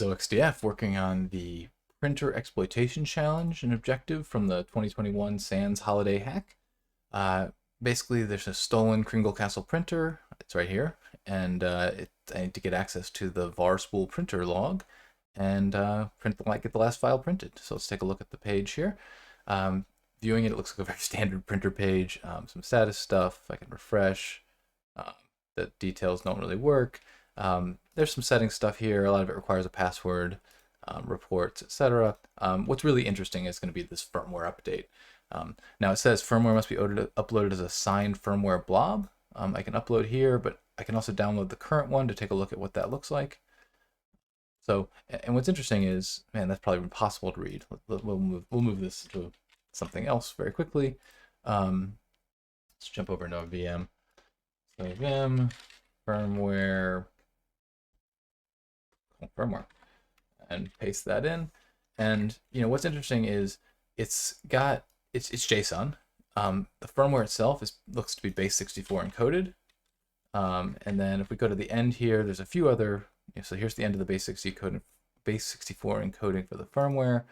XDF working on the printer exploitation challenge and objective from the 2021 Sans holiday hack. Uh, Basically, there's a stolen Kringle Castle printer. It's right here, and I need to get access to the varspool printer log and get the last file printed. So let's take a look at the page here. Viewing it, it looks like a very standard printer page. Some status stuff. I can refresh. The details don't really work. There's some setting stuff here. A lot of it requires a password, reports, etc. What's really interesting is going to be this firmware update. Now it says firmware must be uploaded as a signed firmware blob. I can upload here, but I can also download the current one to take a look at what that looks like. So, and what's interesting is, man, that's probably impossible to read. We'll move this to something else very quickly. Let's jump over into a VM. So vim firmware, and paste that in. And what's interesting is it's JSON. The firmware itself looks to be base64 encoded. And then if we go to the end here, there's a few other. So here's the end of the base64 encoding for the firmware.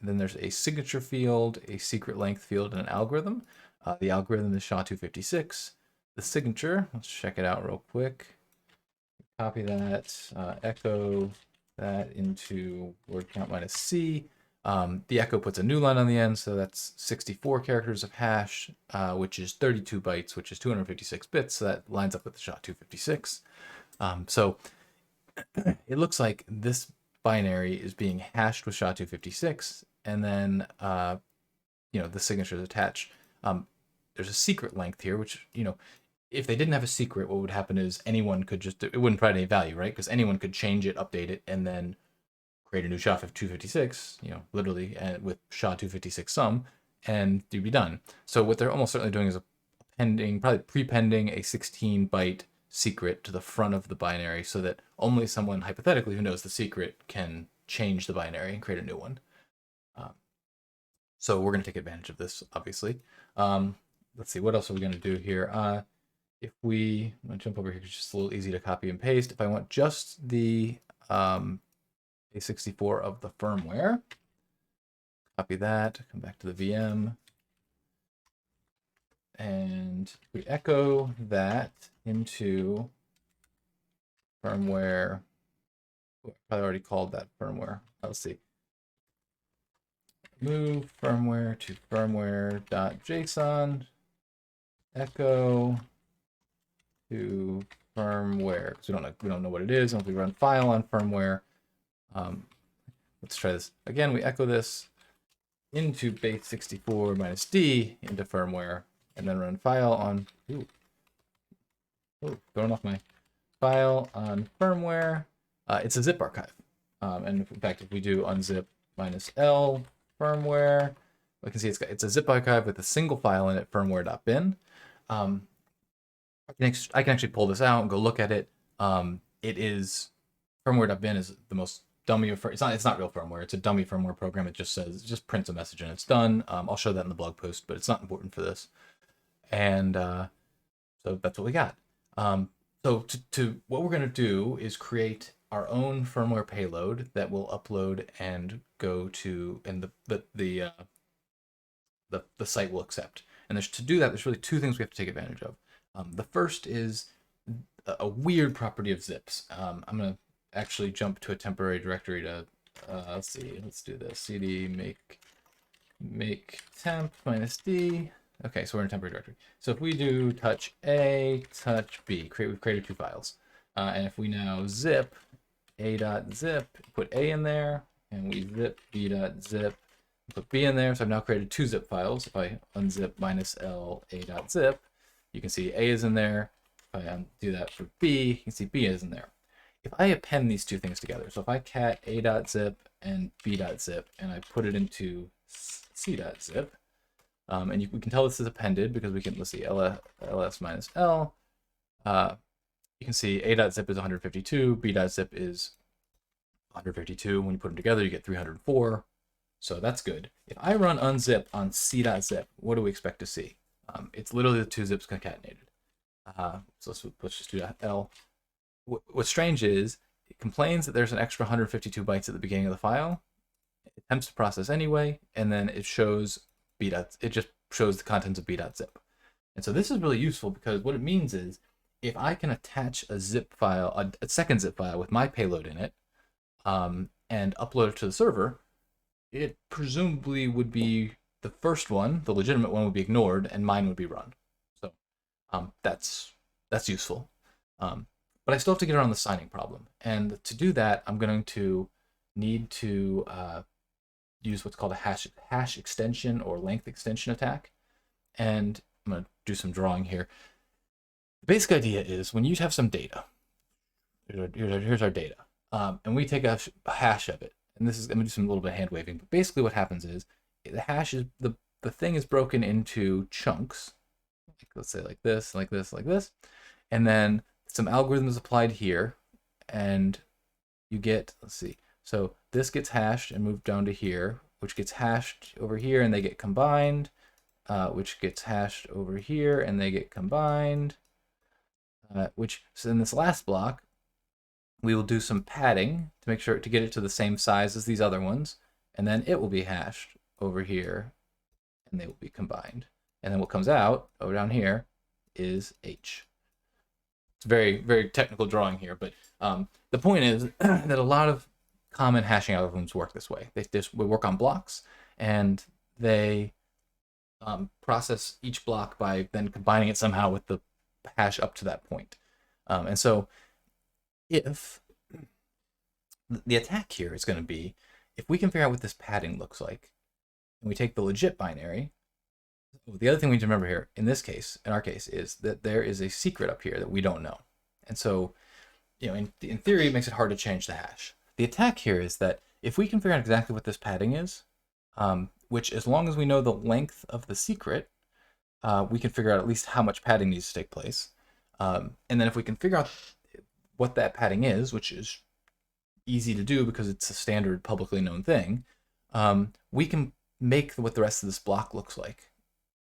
Then there's a signature field, a secret length field, and an algorithm. The algorithm is SHA-256. The signature, let's check it out real quick. Copy that, echo that into word count minus C. The echo puts a new line on the end, so that's 64 characters of hash, which is 32 bytes, which is 256 bits. So that lines up with the SHA-256. So it looks like this binary is being hashed with SHA-256, and then the signature is attached. There's a secret length here, which if they didn't have a secret, what would happen is anyone could it wouldn't provide any value, right? Because anyone could change it, update it, and then create a new SHA-256, literally, and with SHA-256 sum, and you'd be done. So what they're almost certainly doing is probably prepending a 16-byte secret to the front of the binary so that only someone, hypothetically, who knows the secret can change the binary and create a new one. So we're going to take advantage of this, obviously. Let's see, what else are we going to do here? I'm going to jump over here because it's just a little easy to copy and paste. If I want just the A64 of the firmware, copy that, come back to the VM, and we echo that into firmware. I probably already called that firmware. Let's see. Move firmware to firmware.json, echo to firmware, because we don't know what it is. And if we run file on firmware, let's try this again. We echo this into base64 minus D into firmware, and then run file on. Throwing off my file on firmware. It's a zip archive, and in fact, if we do unzip minus L firmware, we can see it's a zip archive with a single file in it, firmware.bin. I can actually pull this out and go look at it. It is firmware.bin is the most dummy. It's not real firmware. It's a dummy firmware program. It just prints a message and it's done. I'll show that in the blog post, but it's not important for this. And so that's what we got. So what we're going to do is create our own firmware payload that will upload and go to, and the site will accept. And to do that, there's really two things we have to take advantage of. The first is a weird property of zips. I'm going to actually jump to a temporary directory to, let's do this. CD make temp minus D. Okay, so we're in a temporary directory. So if we do touch A, touch B, we've created two files. And if we now zip a.zip, put A in there, and we zip b.zip, put B in there. So I've now created two zip files. If I unzip minus L a.zip, you can see A is in there. If I do that for B, you can see B is in there. If I append these two things together, so if I cat a.zip and b.zip, and I put it into c.zip, and we can tell this is appended because let's see, ls minus L, you can see a.zip is 152, b.zip is 152. When you put them together, you get 304. So that's good. If I run unzip on c.zip, what do we expect to see? It's literally the two zips concatenated. So let's just do that. L. What's strange is it complains that there's an extra 152 bytes at the beginning of the file. It attempts to process anyway, and then it shows it just shows the contents of b.zip. And so this is really useful because what it means is if I can attach a zip file, a second zip file with my payload in it, and upload it to the server, it presumably would be the first one, the legitimate one, would be ignored, and mine would be run. So that's useful. But I still have to get around the signing problem. And to do that, I'm going to need to use what's called a hash extension or length extension attack. And I'm going to do some drawing here. The basic idea is when you have some data, here's our data, and we take a hash of it. And this is, I'm going to do some little bit of hand waving, but basically what happens is the hash is, the thing is broken into chunks, like, let's say like this, like this, like this, and then some algorithms applied here, and you get, let's see, so this gets hashed and moved down to here, which gets hashed over here and they get combined, which gets hashed over here and they get combined, so in this last block, we will do some padding to make sure to get it to the same size as these other ones, and then it will be hashed over here and they will be combined. And then what comes out over down here is H. It's very, very technical drawing here, but the point is that a lot of common hashing algorithms work this way. We work on blocks, and they process each block by then combining it somehow with the hash up to that point. And so if the attack here is going to be, if we can figure out what this padding looks like, and we take the legit binary, the other thing we need to remember here, in this case, in our case, is that there is a secret up here that we don't know. And so, in theory, it makes it hard to change the hash. The attack here is that if we can figure out exactly what this padding is, which as long as we know the length of the secret, we can figure out at least how much padding needs to take place. And then if we can figure out what that padding is, which is easy to do because it's a standard publicly known thing, we can make what the rest of this block looks like.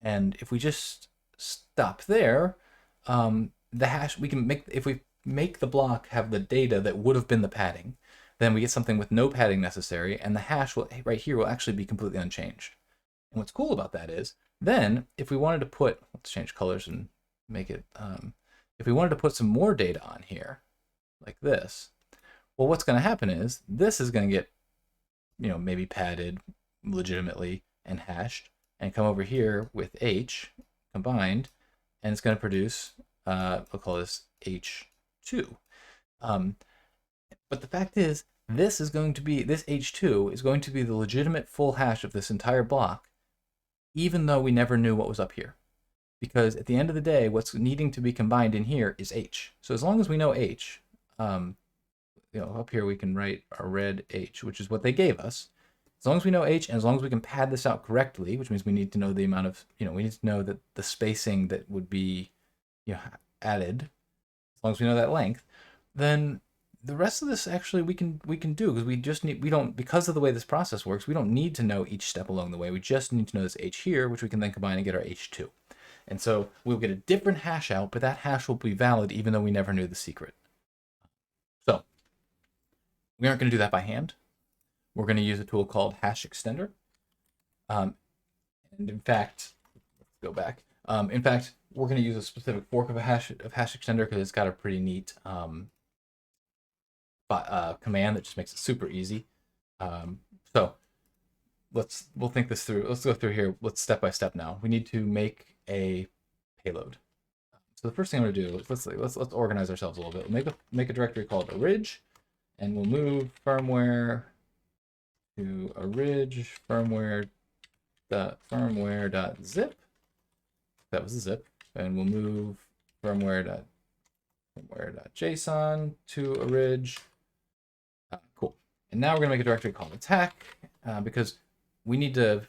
And if we just stop there, the hash, we can make, if we make the block have the data that would have been the padding, then we get something with no padding necessary, and the hash will, right here, will actually be completely unchanged. And what's cool about that is, then, if we wanted to put, let's change colors and make it, if we wanted to put some more data on here, like this, well, what's going to happen is, this is going to get, maybe padded legitimately and hashed, and come over here with H combined, and it's going to produce, we'll call this H2. But the fact is, this H2 is going to be the legitimate full hash of this entire block, even though we never knew what was up here. Because at the end of the day, what's needing to be combined in here is H. So as long as we know H, up here we can write a red H, which is what they gave us. As long as we know H, and as long as we can pad this out correctly, which means we need to know the amount of, we need to know that the spacing that would be, added, as long as we know that length, then the rest of this actually we can do, because because of the way this process works, we don't need to know each step along the way. We just need to know this H here, which we can then combine and get our H2. And so we'll get a different hash out, but that hash will be valid even though we never knew the secret. So we aren't going to do that by hand. We're going to use a tool called hash extender. And in fact, let's go back. In fact, we're going to use a specific fork of hash extender because it's got a pretty neat command that just makes it super easy. So we'll think this through. Let's go through here. Let's step by step now. We need to make a payload. So the first thing I'm going to do is let's organize ourselves a little bit. We'll make a directory called orig, and we'll move firmware to orig firmware.zip. That was the zip, and we'll move firmware.json to orig. Cool. And now we're gonna make a directory called attack because we need to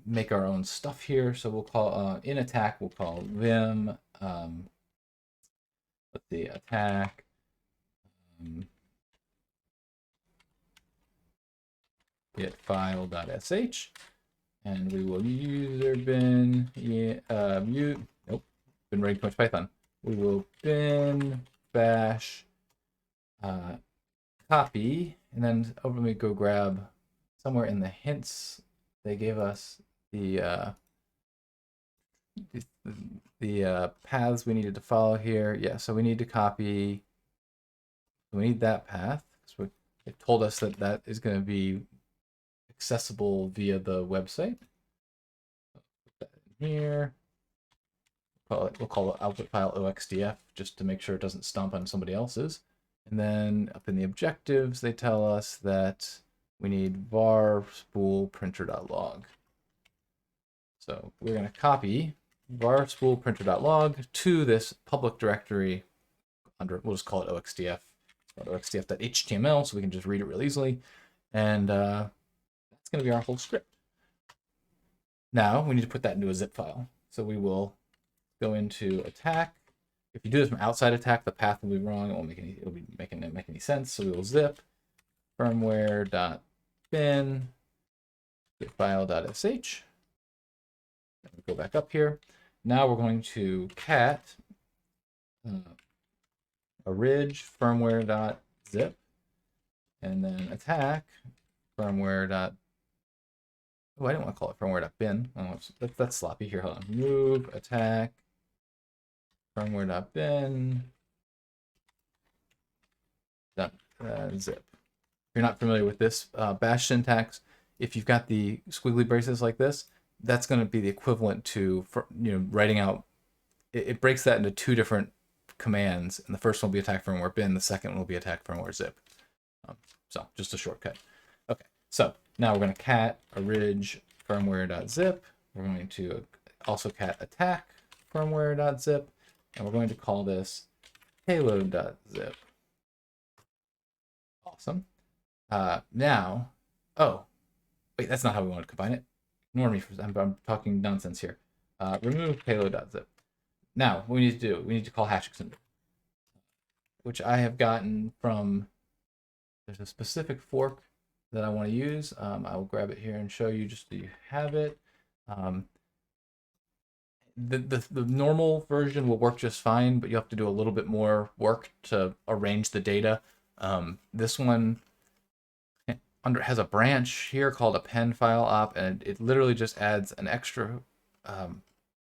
make our own stuff here. So we'll call in attack, we'll call vim. Let's see, attack. Get file.sh, and we will user bin nope, been writing too much Python. We will bin bash copy, and then over, let me go grab somewhere in the hints. They gave us the paths we needed to follow here. Yeah, so we need to copy. We need that path. So it told us that that is going to be accessible via the website. Put that in here. We'll call it output file oxdf just to make sure it doesn't stomp on somebody else's. And then up in the objectives, they tell us that we need var spool printer.log. So we're going to copy var spool printer.log to this public directory under, we'll just call it oxdf, oxdf.html, so we can just read it real easily. And that's going to be our whole script. Now we need to put that into a zip file. So we will go into attack. If you do this from outside attack, the path will be wrong. It won't make any, it'll be making it make any sense. So we will zip firmware.bin file.sh. Go back up here. Now we're going to cat orig firmware.zip and then attack firmware. Oh, I didn't want to call it firmware.bin. Oh, that's sloppy. Here, hold on. Move attack firmware.bin zip. If you're not familiar with this bash syntax, if you've got the squiggly braces like this, that's going to be the equivalent to, writing out. It breaks that into two different commands, and the first one will be attack firmware bin, the second one will be attack firmware zip. So just a shortcut. Okay, so now we're going to cat orig firmware.zip. We're going to also cat attack firmware.zip, and we're going to call this payload.zip. Awesome. Now, oh, wait, that's not how we want to combine it. Ignore me, I'm talking nonsense here. Remove payload.zip. Now, what we need to do, we need to call hash extender, which I have gotten from, there's a specific fork that I want to use. I will grab it here and show you just so you have it. The normal version will work just fine, but you have to do a little bit more work to arrange the data. This one has a branch here called append file op, and it literally just adds an extra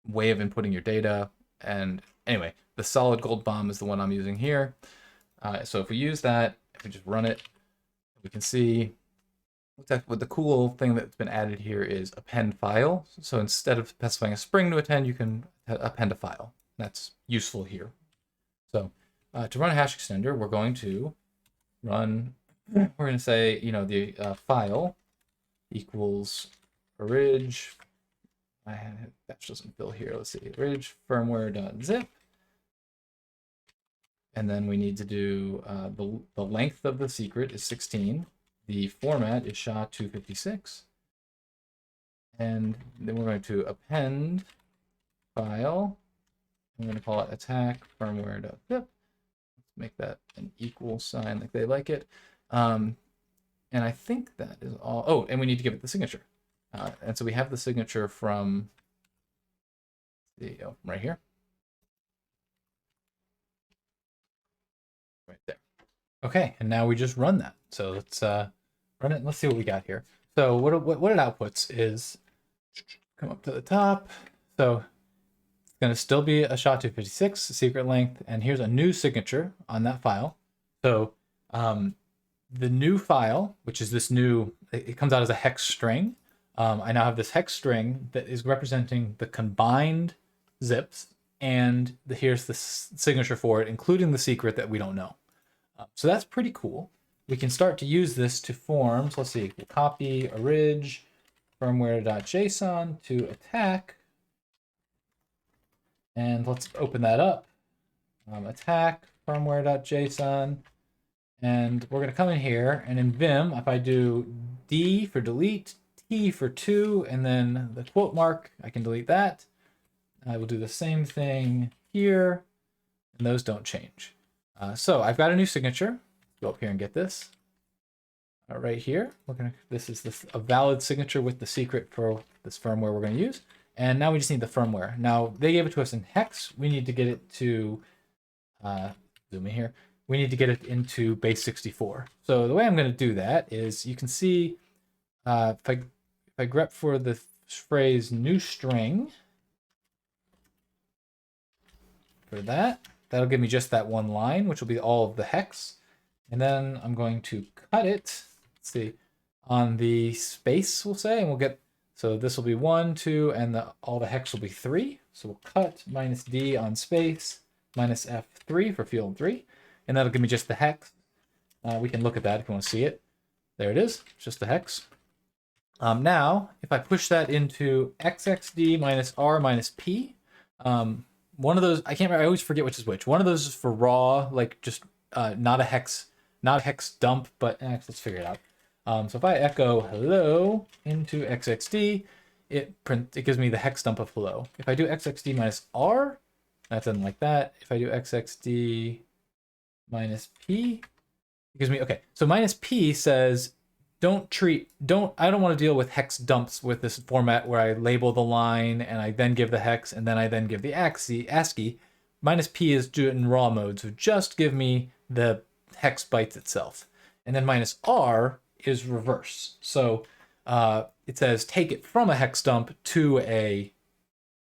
way of inputting your data. And anyway, the solid gold bomb is the one I'm using here. So if we use that, if we just run it, we can see what the cool thing that's been added here is append file. So instead of specifying a spring to attend, you can append a file. That's useful here. So to run a hash extender, we're going to run, we're going to say, the file equals orig. That doesn't fill here. Let's see, orig firmware.zip. And then we need to do the length of the secret is 16. The format is SHA-256. And then we're going to append file. I'm going to call it attack firmware.zip. Let's make that an equal sign like they like it. And I think that is all. Oh, and we need to give it the signature. And so we have the signature from right here. Right there. Okay, and now we just run that. So let's run it and let's see what we got here. So what it outputs is, come up to the top. So it's going to still be a SHA-256 secret length, and here's a new signature on that file. So the new file, which is this new, it comes out as a hex string. I now have this hex string that is representing the combined zips, and here's the signature for it, including the secret that we don't know. So that's pretty cool. We can start to use this to form, so let's see, we'll copy orig firmware.json to attack, and let's open that up. Attack firmware.json, and we're going to come in here, and in Vim, if I do D for delete, T for 2, and then the quote mark, I can delete that. I will do the same thing here, and those don't change. So I've got a new signature. Go up here and get this. Right here, this is a valid signature with the secret for this firmware we're going to use. And now we just need the firmware. Now they gave it to us in hex. We need to get it to zoom in here. we need to get it into base 64. So the way I'm going to do that is, you can see if I grep for the phrase new string for that, that'll give me just that one line, which will be all of the hex. And then I'm going to cut it, let's see, on the space, we'll say, and we'll get, so this will be 1, 2, and all the hex will be 3. So we'll cut -d on space, minus F3 for field 3, and that'll give me just the hex. We can look at that if you want to see it. There it is, just the hex. Now, if I push that into xxd minus r minus p, one of those, I can't remember, I always forget which is which. One of those is for raw, like just not a hex dump, but let's figure it out. So if I echo hello into xxd, it gives me the hex dump of hello. If I do xxd minus r, that's then like that. If I do xxd minus p, it gives me, okay, so minus p says I don't want to deal with hex dumps with this format where I label the line and I then give the hex and then I then give the ASCII. Minus p is do it in raw mode, so just give me the hex bytes itself. And then minus r is reverse. So it says take it from a hex dump to a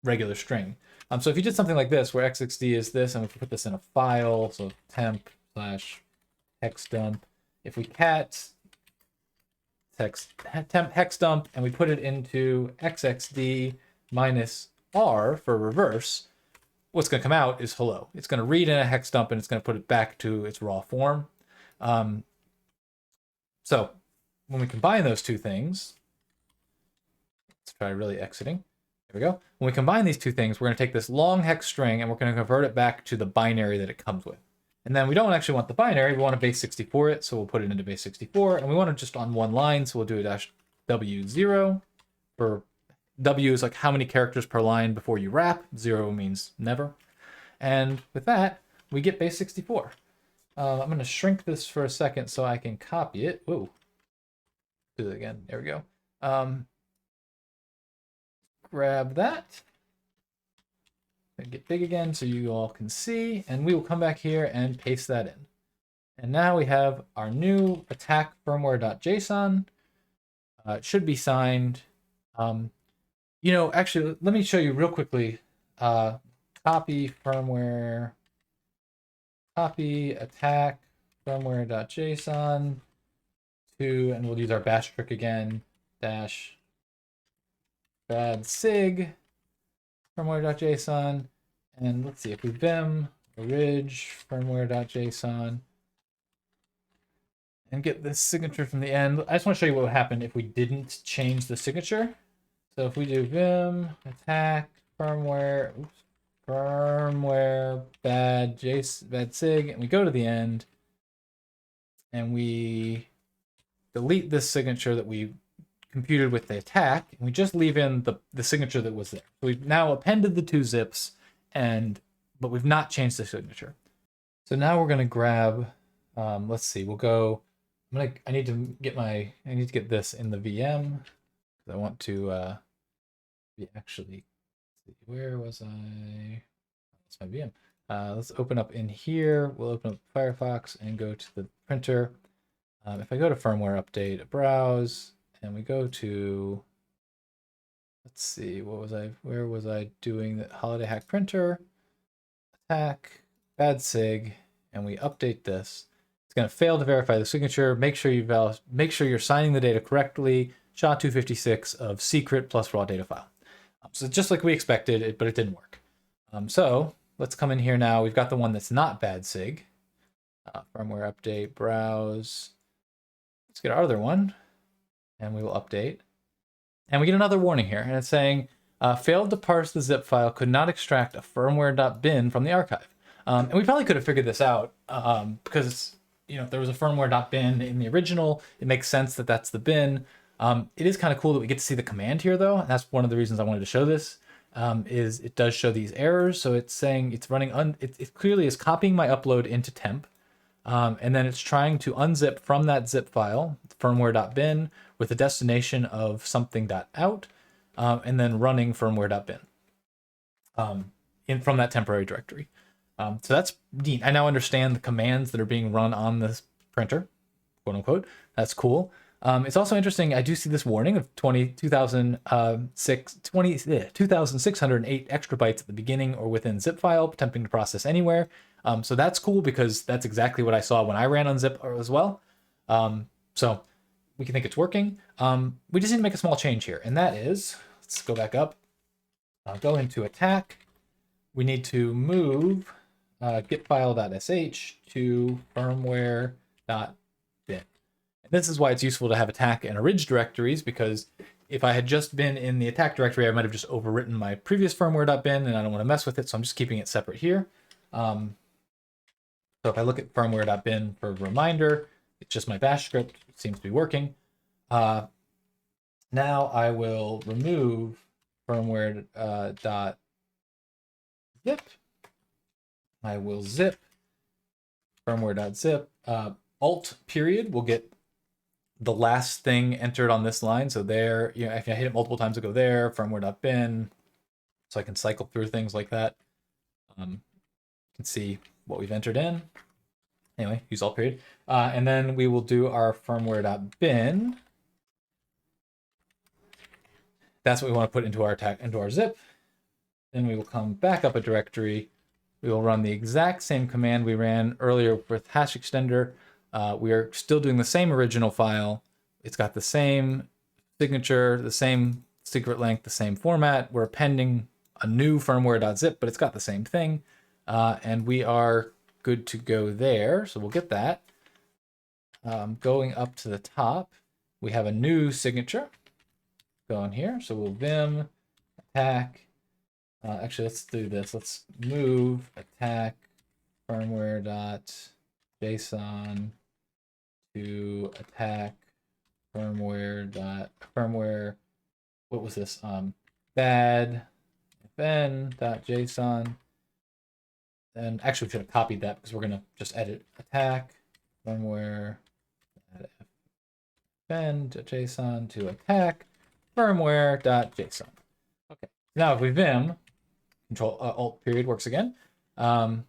regular string. So if you did something like this, where xxd is this, and we put this in a file, so temp / hex dump, if we cat temp hex dump and we put it into xxd minus r for reverse, what's going to come out is hello. It's going to read in a hex dump and it's going to put it back to its raw form. So when we combine those two things, let's try really exiting. There we go. When we combine these two things, we're going to take this long hex string and we're going to convert it back to the binary that it comes with. And then we don't actually want the binary, we want to base 64 it, so we'll put it into base 64, and we want it just on one line, so we'll do a -w0, for W is like how many characters per line before you wrap, 0 means never. And with that, we get base 64. I'm going to shrink this for a second so I can copy it. Whoa. Do it again. There we go. Grab that. Get big again so you all can see, and we will come back here and paste that in. And now we have our new attack firmware.json. It should be signed. Actually, let me show you real quickly. Copy firmware, copy attack firmware.json to, and we'll use our bash trick again, dash bad sig firmware.json, and let's see if we vim orig firmware.json and get this signature from the end. I just want to show you what would happen if we didn't change the signature. So if we do vim attack firmware, bad sig, and we go to the end and we delete this signature that we computed with the attack, and we just leave in the signature that was there. So we've now appended the two zips, but we've not changed the signature. So now we're going to grab, let's see, we'll go, I need to get this in the VM, because I want to be actually, where was I? That's my VM. Let's open up in here. We'll open up Firefox and go to the printer. If I go to firmware update, browse, and we go to, let's see, where was I doing the holiday hack printer, attack, bad sig, and we update this. It's going to fail to verify the signature. Make sure you're signing the data correctly. SHA-256 of secret plus raw data file. So just like we expected, but it didn't work. So let's come in here now. We've got the one that's not bad sig. Firmware update, browse. Let's get our other one, and we will update. And we get another warning here, and it's saying, failed to parse the zip file, could not extract a firmware.bin from the archive. And we probably could have figured this out because if there was a firmware.bin in the original, it makes sense that that's the bin. It is kind of cool that we get to see the command here, though. And that's one of the reasons I wanted to show this, is it does show these errors. So it's saying it's running, it clearly is copying my upload into temp. And then it's trying to unzip from that zip file, firmware.bin, with a destination of something.out, and then running firmware.bin from that temporary directory. So that's neat. I now understand the commands that are being run on this printer, quote unquote. That's cool. It's also interesting. I do see this warning of 2,608 extra bytes at the beginning or within zip file, attempting to process anywhere. So that's cool because that's exactly what I saw when I ran unzip as well. So we can think it's working. We just need to make a small change here, and that is, let's go back up. Go into attack. We need to move getfile.sh to firmware.bin. This is why it's useful to have attack and orig directories, because if I had just been in the attack directory, I might have just overwritten my previous firmware.bin, and I don't want to mess with it, so I'm just keeping it separate here. So if I look at firmware.bin for a reminder, it's just my bash script. It seems to be working. Now I will remove firmware.zip. I will zip firmware.zip. Alt period will get the last thing entered on this line. So there, you know, if I hit it multiple times, it'll go there, firmware.bin. So I can cycle through things like that. You can see what we've entered in. Anyway, use alt period. And then we will do our firmware.bin. That's what we want to put into our attack, into our zip. Then we will come back up a directory. We will run the exact same command we ran earlier with hash extender. We are still doing the same original file. It's got the same signature, the same secret length, the same format. We're appending a new firmware.zip, but it's got the same thing. And we are good to go there. So we'll get that. Going up to the top, we have a new signature going here. So we'll vim attack. Actually, let's do this. Let's move attack firmware.json to attack firmware. What was this? Bad fn.json. And actually, we should have copied that because we're going to just edit attack firmware.fn.json to attack firmware.json. Okay. Now, if we vim, Control Alt period works again. Let's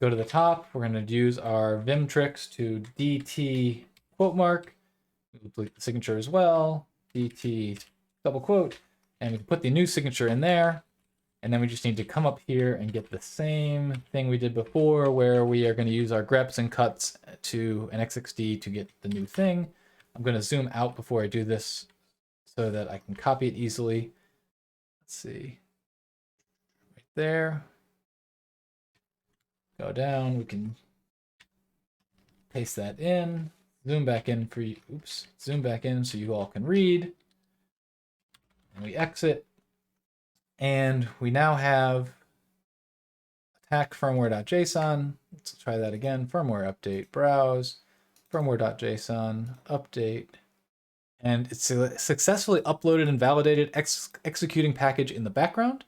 go to the top. We're going to use our vim tricks to DT quote mark. We'll delete the signature as well. DT double quote. And we can put the new signature in there. And then we just need to come up here and get the same thing we did before, where we are going to use our greps and cuts to an XXD to get the new thing. I'm going to zoom out before I do this so that I can copy it easily. Let's see. Right there. Go down. We can paste that in. Zoom back in for you. Oops. Zoom back in so you all can read. And we exit. And we now have attack firmware.json. Let's try that again. Firmware update, browse, firmware.json, update. And it's successfully uploaded and validated executing package in the background.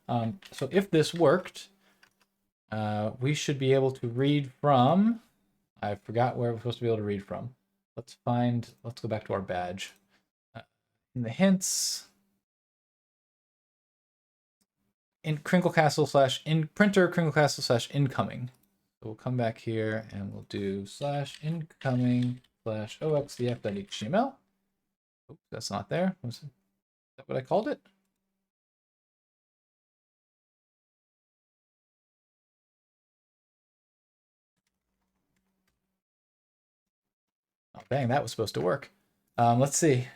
So if this worked, we should be able to read from, I forgot where we're supposed to be able to read from. Let's go back to our badge. In the hints, in Crinkle Castle / in printer Crinkle Castle / incoming. So we'll come back here and we'll do /incoming /oxdf.html. Oops, that's not there. Is that what I called it? Oh, dang, that was supposed to work. Let's see.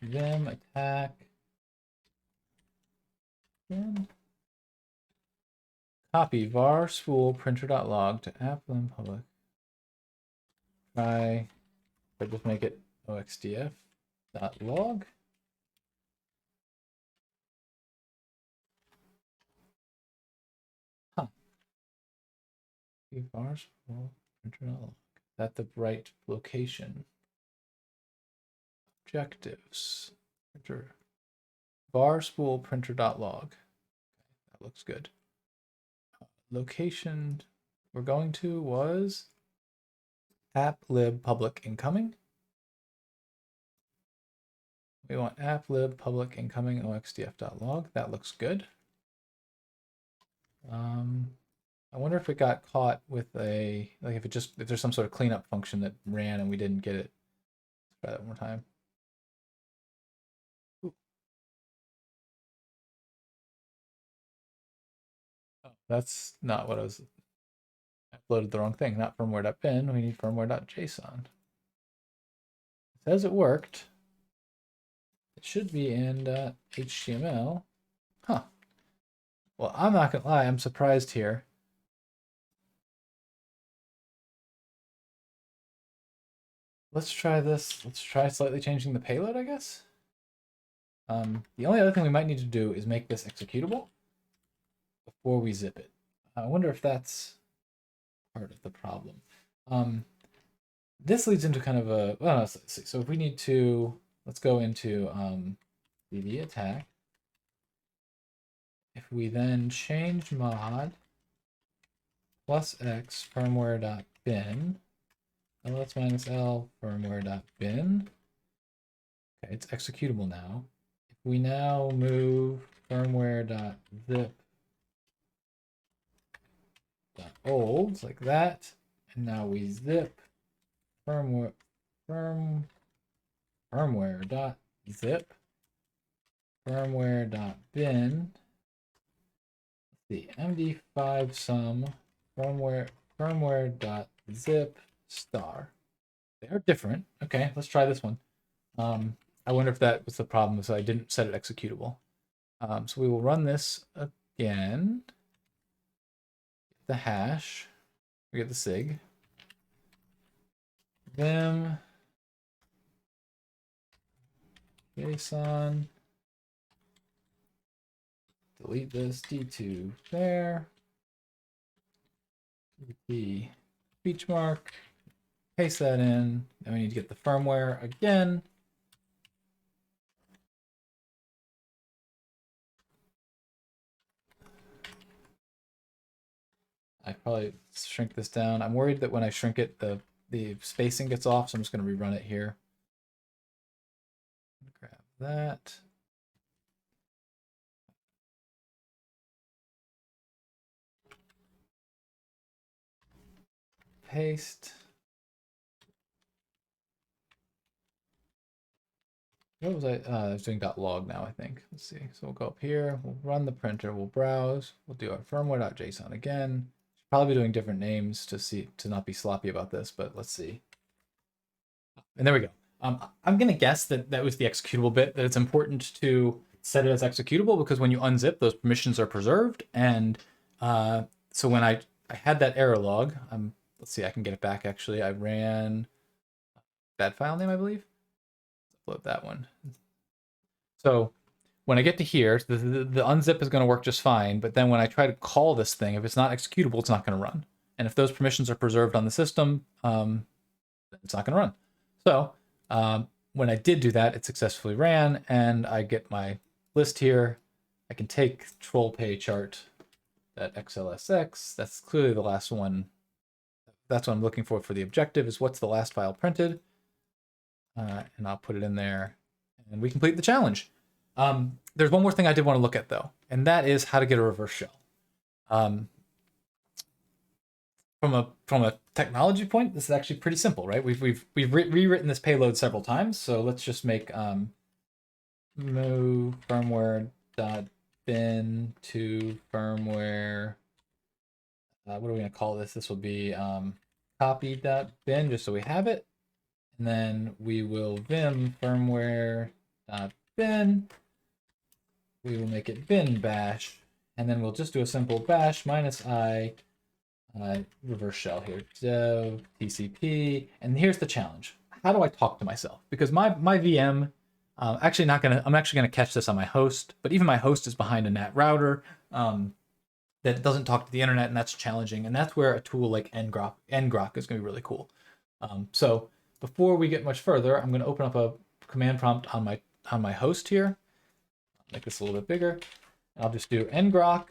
Vim attack. Copy var spool printer.log to applim public. Try, but just make it oxdf.log. Huh. Var spool printer.log. Is that the right location? Objectives. Printer. Var spool printer.log. That looks good. Location we're going to was app lib public incoming. We want applib public incoming oxdf.log. That looks good. I wonder if it got caught with a, like if there's some sort of cleanup function that ran and we didn't get it. Let's try that one more time. Ooh. Oh, that's not what I was, I uploaded the wrong thing, not firmware.bin, we need firmware.json. It says it worked. It should be in HTML. Huh. Well, I'm not gonna lie, I'm surprised here. Let's try this. Let's try slightly changing the payload, I guess. The only other thing we might need to do is make this executable before we zip it. I wonder if that's part of the problem. This leads into kind of a, well, let's see. So if we need to, let's go into the attack. If we then change mod plus x firmware.bin, ls minus l firmware.bin, okay, it's executable now. If we now move firmware.zip old like that, and now we zip firmware.zip firmware.bin, the md5 sum firmware.zip star. They are different. Okay, let's try this one. I wonder if that was the problem, so I didn't set it executable. So we will run this again. The hash, we get the sig, vim, JSON, delete this, D2 there, the speech mark, paste that in, then we need to get the firmware again. I probably shrink this down. I'm worried that when I shrink it, the spacing gets off, so I'm just going to rerun it here. Grab that. Paste. What was I was doing .log now, I think. Let's see. So we'll go up here, we'll run the printer, we'll browse, we'll do our firmware.json again. Probably doing different names to not be sloppy about this, but let's see. And there we go. I'm gonna guess that that was the executable bit, that it's important to set it as executable because when you unzip, those permissions are preserved. And so when I had that error log, let's see, I can get it back actually. I ran that file name, I believe. Upload that one. So when I get to here, the unzip is going to work just fine, but then when I try to call this thing, if it's not executable, it's not going to run. And if those permissions are preserved on the system, it's not going to run. So when I did do that, it successfully ran, and I get my list here. I can take troll pay chart, that XLSX, that's clearly the last one. That's what I'm looking for the objective, is what's the last file printed. And I'll put it in there, and we complete the challenge. There's one more thing I did want to look at though, and that is how to get a reverse shell. From a technology point, this is actually pretty simple, right? We've rewritten this payload several times, so let's just make move firmware.bin to firmware. What are we gonna call this? This will be copy.bin, just so we have it, and then we will vim firmware.bin. We will make it bin bash, and then we'll just do a simple bash -i reverse shell here, dev tcp. And here's the challenge: how do I talk to myself? Because my VM, I'm actually gonna catch this on my host, but even my host is behind a NAT router that doesn't talk to the internet, and that's challenging. And that's where a tool like ngrok is gonna be really cool. So before we get much further, I'm gonna open up a command prompt on my host here. Make this a little bit bigger. I'll just do ngrok.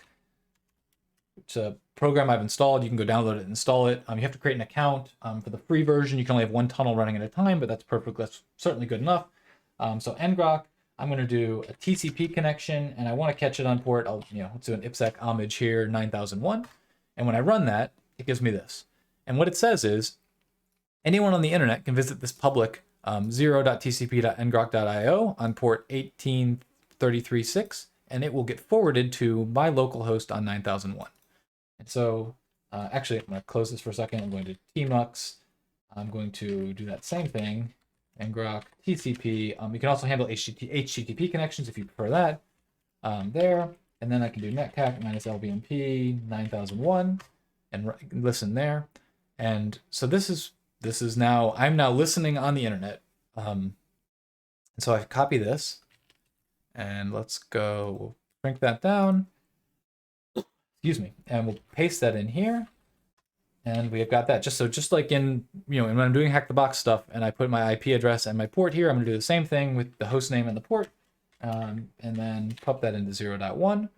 It's a program I've installed. You can go download it and install it. You have to create an account. For the free version, you can only have one tunnel running at a time, but that's perfect. That's certainly good enough. So ngrok, I'm going to do a TCP connection, and I want to catch it on port. Let's do an IPsec homage here, 9001. And when I run that, it gives me this. And what it says is, anyone on the internet can visit this public 0.tcp.ngrok.io on port 18.33.6, and it will get forwarded to my local host on 9001. And so, actually, I'm going to close this for a second. I'm going to tmux. I'm going to do that same thing. ngrok TCP. You can also handle HTTP connections if you prefer that. There, and then I can do netcac minus lbmp 9001 and listen there. And so this is now, I'm now listening on the internet. So I copy this, and let's go, we'll shrink that down. Excuse me, and we'll paste that in here. And we have got that. Just like in, when I'm doing hack the box stuff and I put my IP address and my port here, I'm gonna do the same thing with the host name and the port, and then pop that into 0.1.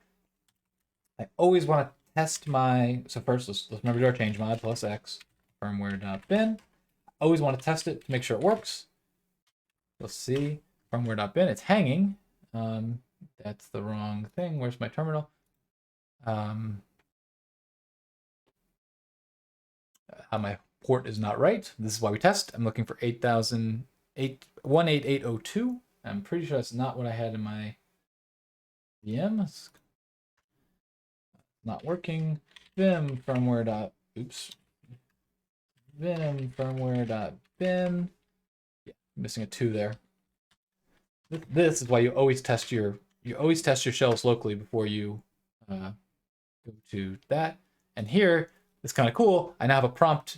I always want to test so first let's remember to do our change mod plus x firmware.bin. I always want to test it to make sure it works. Let's see, firmware.bin, it's hanging. That's the wrong thing. Where's my terminal? My port is not right. This is why we test. I'm looking for 18802. I'm pretty sure that's not what I had in my VM. It's not working. Vim firmware.bin. Yeah, missing a 2 there. This is why you always test your shells locally before you go to that. And here, it's kind of cool. I now have a prompt,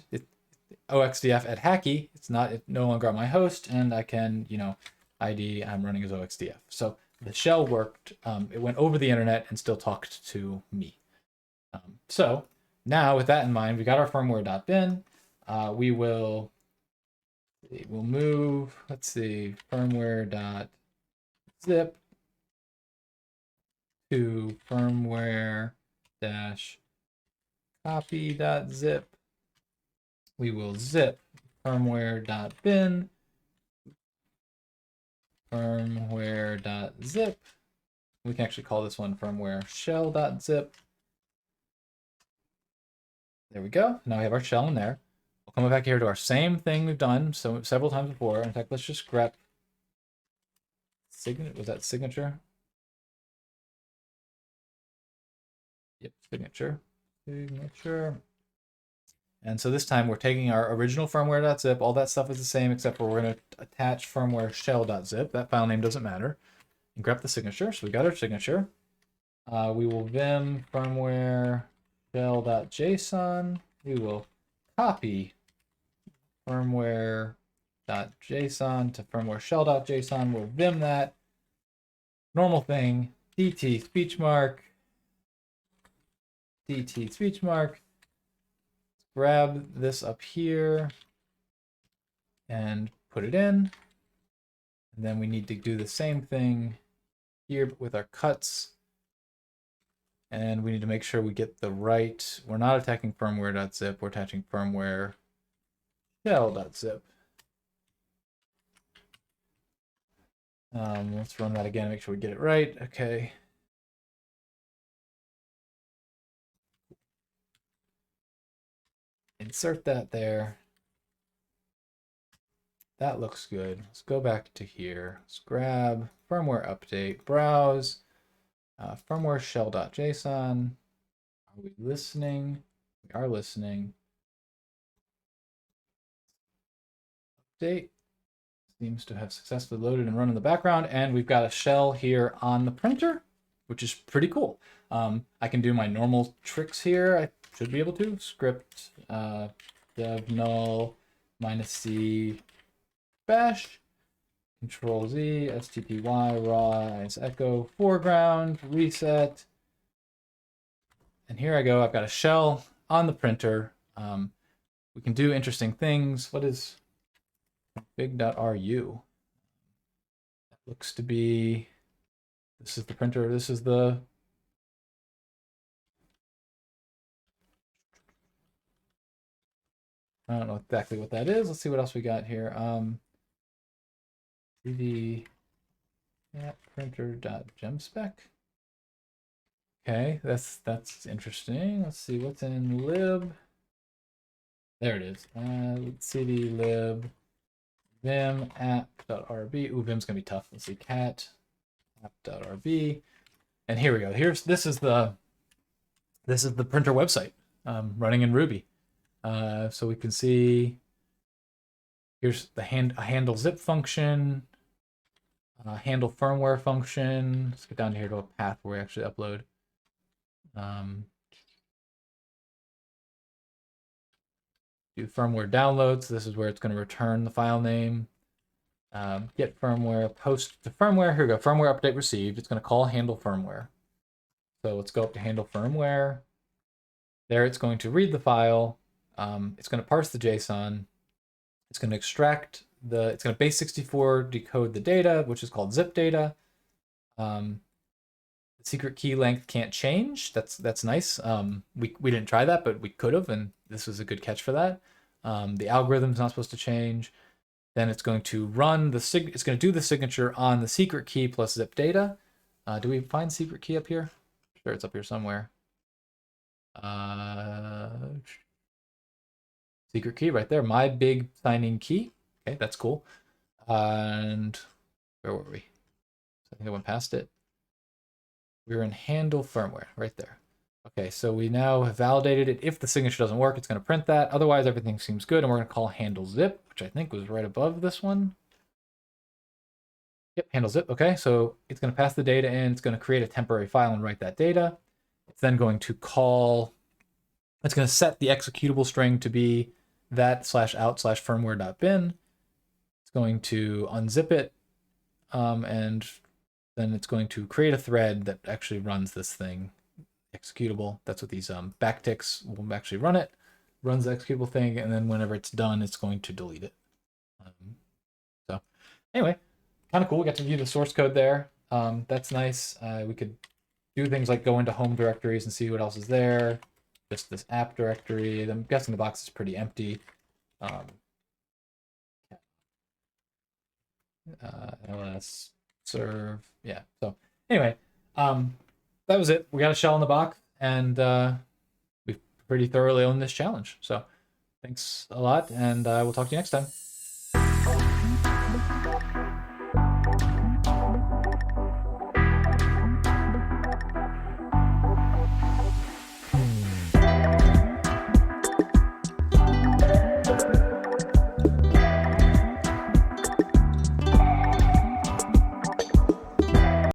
oxdf at hacky. It's no longer on my host, and I can, ID I'm running as oxdf. So the shell worked. It went over the internet and still talked to me. So now with that in mind, we got our firmware.bin. We'll move, let's see, firmware.zip to firmware-copy.zip. We will zip firmware.bin, firmware.zip. We can actually call this one firmware shell.zip. There we go. Now we have our shell in there. We'll come back here to our same thing we've done several times before. In fact, let's just grep signature. Was that signature? Yep, signature. And so this time we're taking our original firmware.zip. All that stuff is the same, except for we're going to attach firmware shell.zip. That file name doesn't matter. And grep the signature. So we got our signature. We will vim firmware shell.json. We will copy firmware.json to firmware shell.json. We'll vim that. Normal thing. DT speech mark. DT speech mark. Grab this up here and put it in. And then we need to do the same thing here with our cuts. And we need to make sure we get the right, we're not attacking firmware.zip, we're attaching firmware shell.zip. Let's run that again, make sure we get it right. Okay. Insert that there. That looks good. Let's go back to here. Let's grab firmware update, browse, firmware shell.json. Are we listening? We are listening. Update seems to have successfully loaded and run in the background, and we've got a shell here on the printer, which is pretty cool. I can do my normal tricks here. I should be able to script dev null -c bash control z stpy raw is echo foreground reset, and here I go. I've got a shell on the printer. We can do interesting things. What is config.ru? That looks to be, this is the printer. This is the I don't know exactly what that is. Let's see what else we got here. app printer.gemspec. Okay, that's interesting. Let's see what's in lib. There it is. Cd lib vim app.rb. Ooh, vim's gonna be tough. Let's see, cat app.rb. And here we go. This is the printer website running in Ruby. So we can see here's the a handle zip function, handle firmware function. Let's get down here to a path where we actually upload. Do firmware downloads. This is where it's going to return the file name. Get firmware, post to firmware. Here we go. Firmware update received. It's going to call handle firmware. So let's go up to handle firmware. There it's going to read the file. It's going to parse the JSON. It's going to extract it's going to base64 decode the data, which is called zip data. The secret key length can't change. That's nice. We didn't try that, but we could have, and this was a good catch for that. The algorithm's not supposed to change. Then it's going to run it's going to do the signature on the secret key plus zip data. Do we find secret key up here? Sure, it's up here somewhere. Secret key right there. My big signing key. Okay, that's cool. And where were we? I think I went past it. We were in handle firmware right there. Okay, so we now have validated it. If the signature doesn't work, it's going to print that. Otherwise, everything seems good, and we're going to call handle zip, which I think was right above this one. Yep, handle zip. Okay, so it's going to pass the data in. It's going to create a temporary file and write that data. It's then going to it's going to set the executable string to be that/out/firmware.bin. It's going to unzip it, and then it's going to create a thread that actually runs this thing executable. That's what these backticks will actually run it. Runs the executable thing, and then whenever it's done, it's going to delete it. So anyway, kind of cool. We got to view the source code there. That's nice. We could do things like go into home directories and see what else is there. Just this app directory. I'm guessing the box is pretty empty. ls serve. Yeah. So anyway, that was it. We got a shell in the box, and we've pretty thoroughly owned this challenge. So thanks a lot, and we'll talk to you next time.